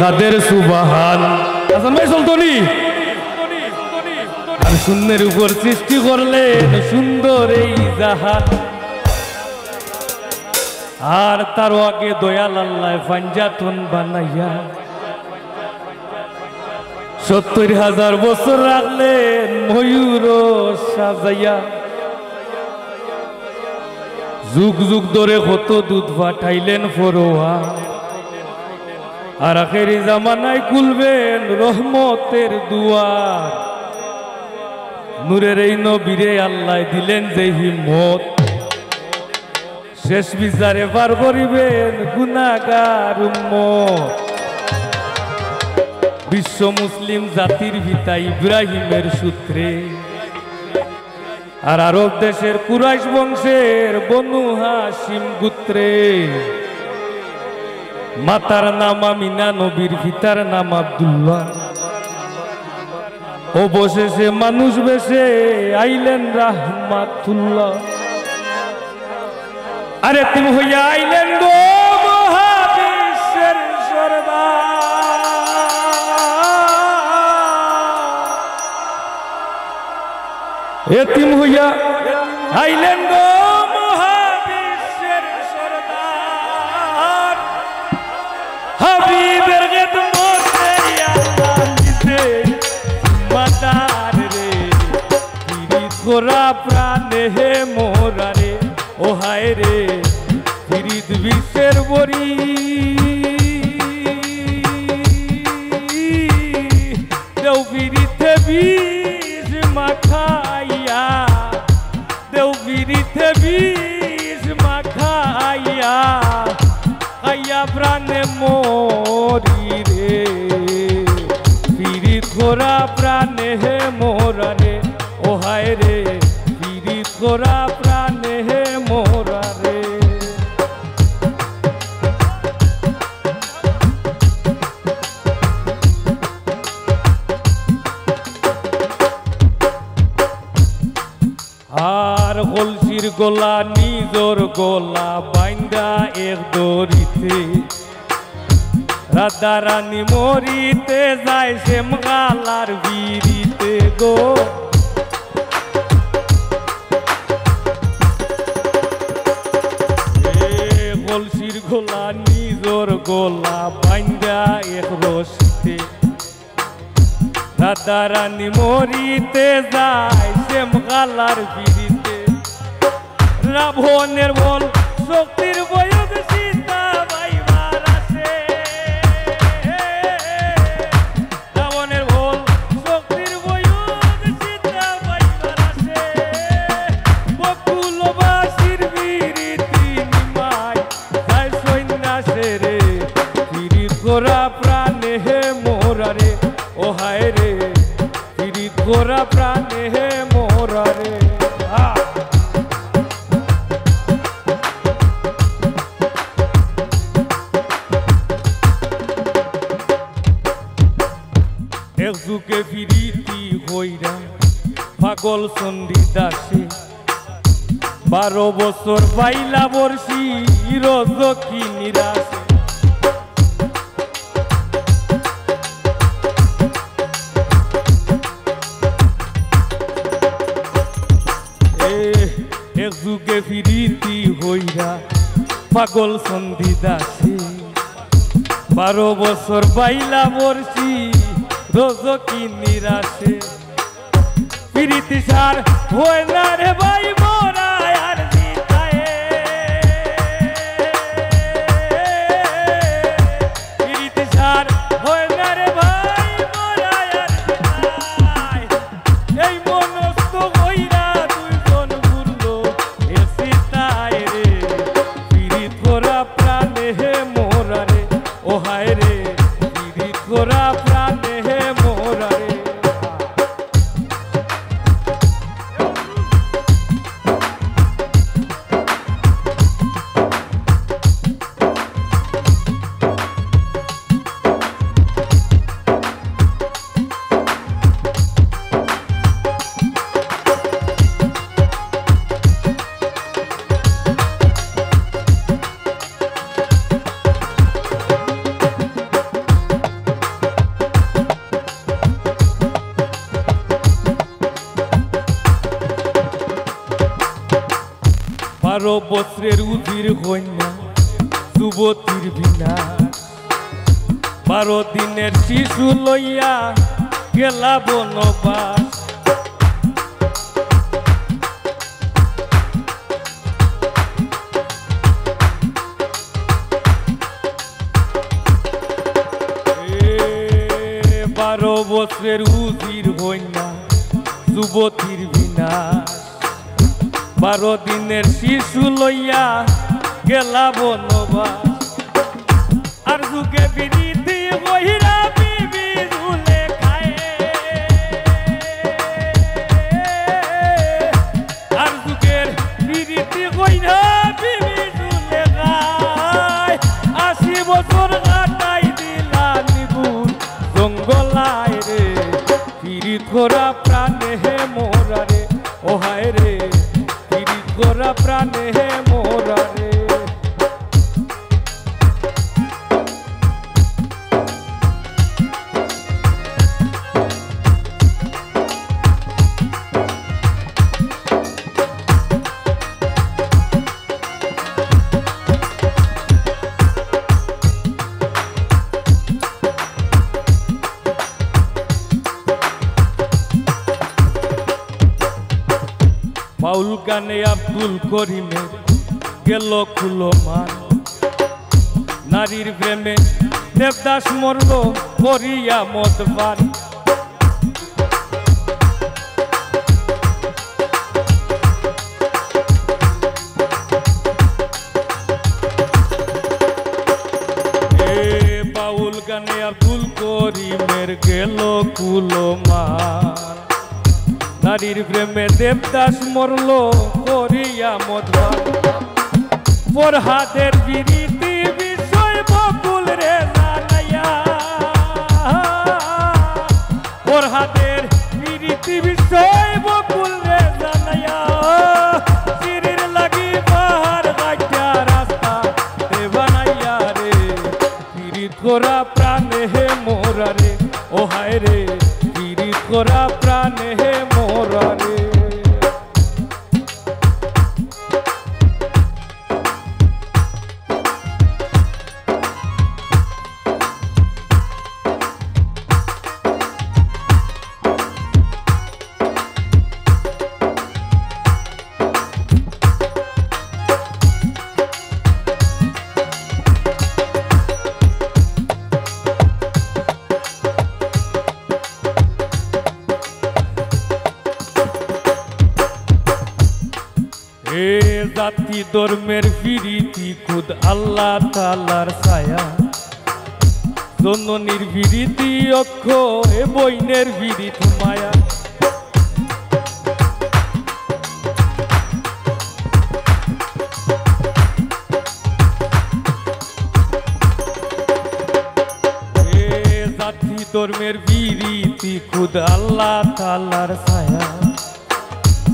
কাদের সুবহান হাসান ভাই চলতনি আর শূন্যের উপর সৃষ্টি করলেন সুন্দর এই জাহান আর তার আগে দয়াল আল্লাহ পাঞ্জাতন বানাইয়া ৭০,০০০ বছর রাখলেন ময়ূর সাজাইয়া যুগ যুগ ধরে কত দুধ পাঠাইলেন ফরোয়া আর আখেরি জামানায় খুলবেন রহমতের দুয়ার নূরের এই নবীরে আল্লাহ দিলেন যে হিম্মত শেষ বিচারে পার করিবেন গুনাহগার উম্মত বিশ্ব মুসলিম জাতির পিতা ইব্রাহিমের সূত্রে আর আরব দেশের কুরাইশ বংশের বনু হাশিম গোত্রে মাতার নাম আমিনা নবীর পিতার নাম আব্দুল্লাহ অবশেষে মানুষ বেশে আইলেন রাহমাতুল্লাহ আরে তুমি হইয়া আইলেন গো মহাবিশ্বের সরদার এতিম হইয়া আইলেন গো মহাবিশ্বের সরদার হাবিবের খেদমতে আল্লাহ নিতে মাতার রে পিরিত করা প্রাণে হে মোরা রে ও হায় রে পিরিত বিশ্বের বরি দেও পিরিতে বিষ মাখাইয়া দেও পিরিতে বিষ মাখাইয়া খাইয়া প্রাণে মরি রে পিরিত করা প্রাণে হে মোরা রে ও হায় রে পিরিত করা প্রাণে হে মোরা রে আর কলসির গোলা নিজর গোলা বাইন্দা এক দড়িতে রাধা রানী মরিতে যায় শ্যামগালার বিড়িতে গো কলসির গোলা নিজর গোলা বাইন্দা এক রশিতে রাধা রানী মরিতে যায় শ্যামগালার বিড়িতে রাবণের বল শক্তির বয়স সীতা বাইবার আসে রাবণের বল শক্তির বয়স সীতা বাইবার আসে বকুলবাসীর বিড়িতি নিমাই যায় সন্ন্যাসে রে পিরিত করা প্রাণে হে মোরা রে ও হায় রে পিরিত করা প্রাণে হে মোরা রে এক যুগে ফিরিতি হইরা পাগল চন্ডী দাসে 12 বছর পাইলা বর্ষি রজকি নিরাশে এক যুগে ফিরিতি হইরা পাগল চন্ডী দাসে 12 বছর পাইলা বর্ষি রজকি নিরাশে পিরিতি সার হয় না রে ভাই মোরা আর জিতায়ে পিরিতি সার হয় না রে ভাই মোরা আর জিতায় এই মনস্থ হইরা দুইজন ঘুরলো এ সীতায় রে পিরিত করা প্রাণে হে মোরা রে ও হায় রে পিরিত করা প্রাণে হে মোরা রে বছরের উজির কন্যা যুবতীর বিনা 12 দিনের শিশু লইয়া গেলা বনবাস বছরের উজির কন্যা যুবতীর বিনা 12 দিনের শিশু লইয়া গেলা বনবাস আর যুগে বিরীতি বহিরা বিবি ঝুলে খায় আর যুগের বিরীতি বহিরা বিবি ঝুলে খায় 80 বছর কাটাই দিলা নিবুর জঙ্গলায় রে পিরিত করা প্রাণে হে মোরা রে ও হায় রে পিরিত করা প্রাণে হে মোরা রে বাউল গানে আব্দুল করিমের গেল খুলো মান নারীর প্রেমে দেবদাস মরল করিয়া মদপান বাউল গানে আব্দুল করিমের গেল খুলো মান নারীর প্রেমে দেবদাস মরল করিয়া মদপান ফরহাদের বিরীতি বিষয় বকুল রে জানাইয়া ফরহাদের বিরীতি বিষয় বকুল রে জানাইয়া চিরির লাগি পাহাড় গাইয়া রাস্তা তে বানাইয়া রে পিরিত করা প্রাণে হে মোরা রে ও হায় রে পিরিত করা প্রাণে হে মোরা রে জাতি ধর্মের বিরীতি খুদ আল্লাহ তাআলার ছায়া জননীর বিরীতি অক্ষ এ বইনের বিরীত মায়া জাতি ধর্মের বিরীতি খুদ আল্লাহ তাআলার ছায়া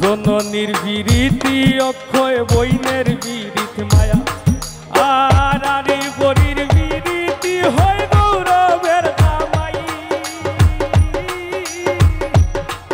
জননীর বিরীতি অক্ষয় বইনের বিরীত মায়া আর আরি বরির বিরীতি হয় গৌরবের কামাই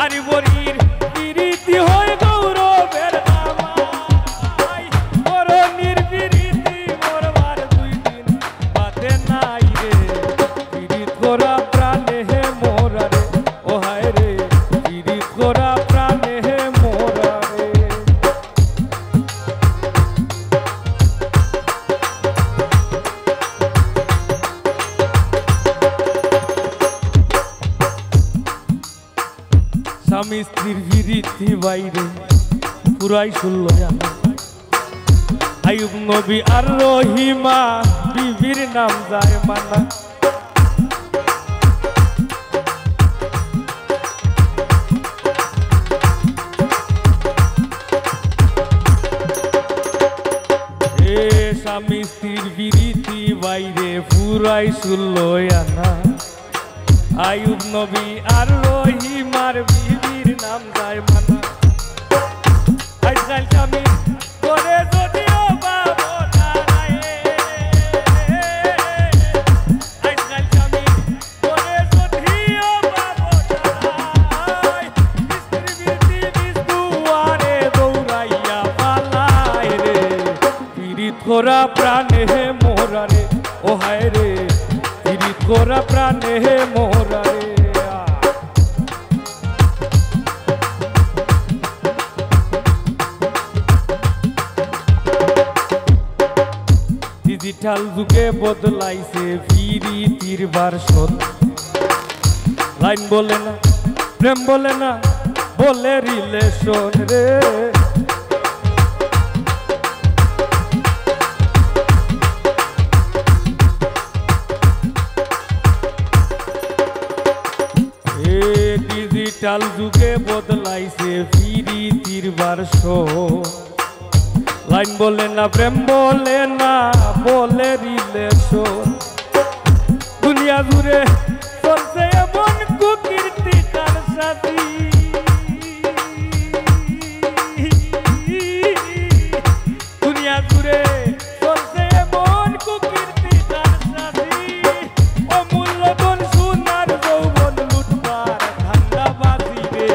আরি বরির বিরীতি হয় গৌরবের কামাই বরণীর বিরীতি মরবার 2 দিন বাদে নাই রে বিরীত করা প্রাণে হে মোরা রে ও হায় রে বিরীত করা প্রাণে হে স্বামী স্ত্রীর বিরীতি বাইরে পুরাই শুনল জানা আইয়ুব নবী আর রহিমা বিবির নাম যায় মানা স্বামী স্ত্রীর বিরীতি বাইরে পুরাই শুনল জানা আইয়ুব নবী আর রহিমার বিবির নাম যায় মানা আজকাল স্বামী করে যদিও বাবো তারায় আজকাল স্বামী করে যদিও বাবো তারায় স্ত্রী বিরীতি বিষ দুয়ারে দৌড়াইয়া পালায় রে প্রাণে মোরা রে ও হায় রে পিরিত করা প্রাণে মোরা রে ডিজিটাল যুগে বদলাইছে পিরিতির ভার্সন লাইন বলে না প্রেম বলে না বলে রিলেশন রে ডিজিটাল যুগে বদলাইছে পিরিতির ভার্সন লাইন বলে না প্রেম বলে না বলে রিলেশন দুনিয়া জুড়ে চলছে এমন কুকীর্তি কার সাথী দুনিয়া জুড়ে চলছে এমন কুকীর্তি কার সাথী অমূল্য ধন সোনার যৌবন লুটবার ধান্দাবাজি রে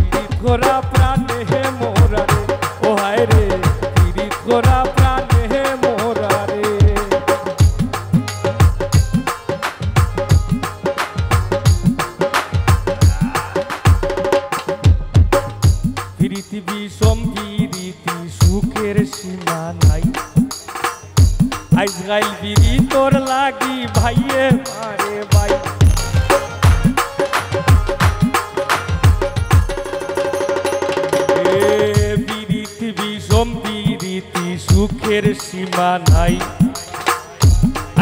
পিরিত করা প্রাণে মোরা রে ও হায় রে পিরিত করা প্রাণে মোরা রে পিরিতি বিষম পিরিতি সুখের সীমা নাই আইজ গাইল পিরি তোর লাগি ভাইয়ে মারে ভাই পিরিতি বিষম পিরিতি সুখের সীমা নাই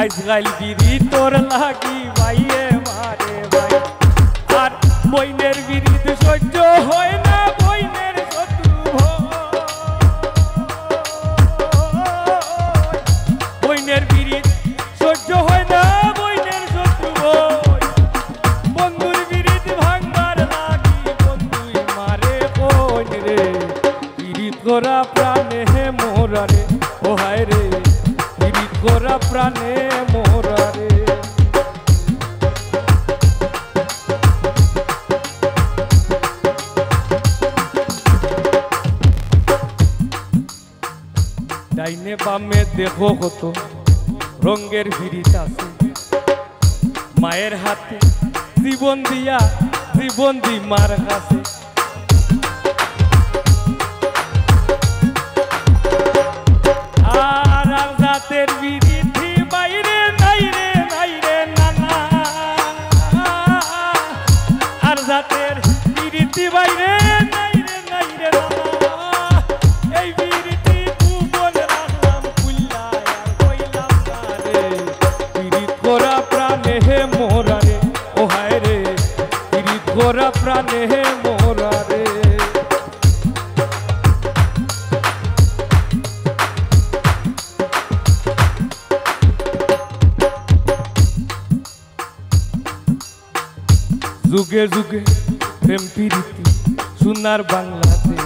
আইজ গাইল পিরি তোর লাগি ভাইয়ে মারে ভাই আর বইনের বিরিত সহ্য হয় না বইনের শত্রু বইনের বিরিত সহ্য হয় না বইনের শত্রু বন্ধুর বিরিত ভাঙবার লাগি বন্ধুই মারে বইন রে পিরিত করা প্রাণে মোরা রে ও হায় রে পিরিত করা প্রাণে মোরা রে ডাইনে বামে দেখো কত রঙের পিরিত আছে মায়ের হাতে জীবন দিয়া জীবন দি মার কাছে আর জাতের বিরিতি বাইরে নাই রে নানা আর জাতের বিরিতি বাইরে নাই রে নানা এই বিরিতি ভুবন রাখলাম কুল্লা আর কইলাম না রে পিরিত করা প্রাণে মোরা রে ও হায় রে পিরিত করা প্রাণে মোরা রে যুগে যুগে প্রেম প্রীতি সোনার বাংলাদেশ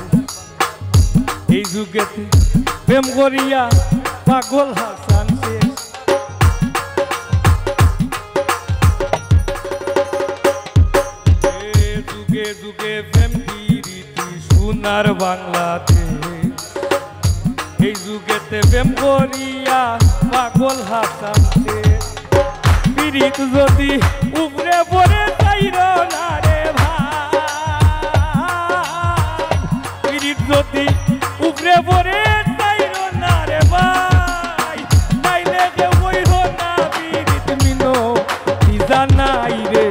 এই যুগেতে প্রেম করিয়া পাগল হাসান শেষ যুগে যুগে প্রেম প্রীতি সোনার বাংলাদেশ এই যুগেতে প্রেম করিয়া পাগল হাসান শেষ পিরিত যদি উপরে পড়ে যাইর না রে ভাই পিরিত যদি উপরে পড়ে যাইর না রে ভাই তাইলে কেউ হইল না পিরিত মিনো ইজা নাই রে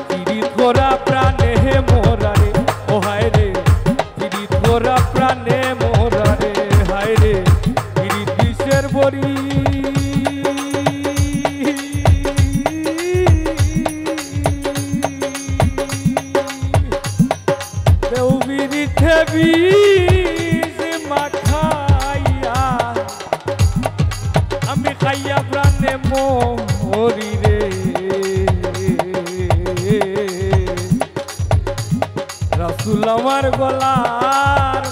পিরিত করা প্রাণে মোরা রে ও হায় রে পিরিত করা প্রাণে মোরা রে হায় রে পিরিত বিষের বড়ি আমি খাইয়া প্রাণে মরি রে রাসূল আমার গলার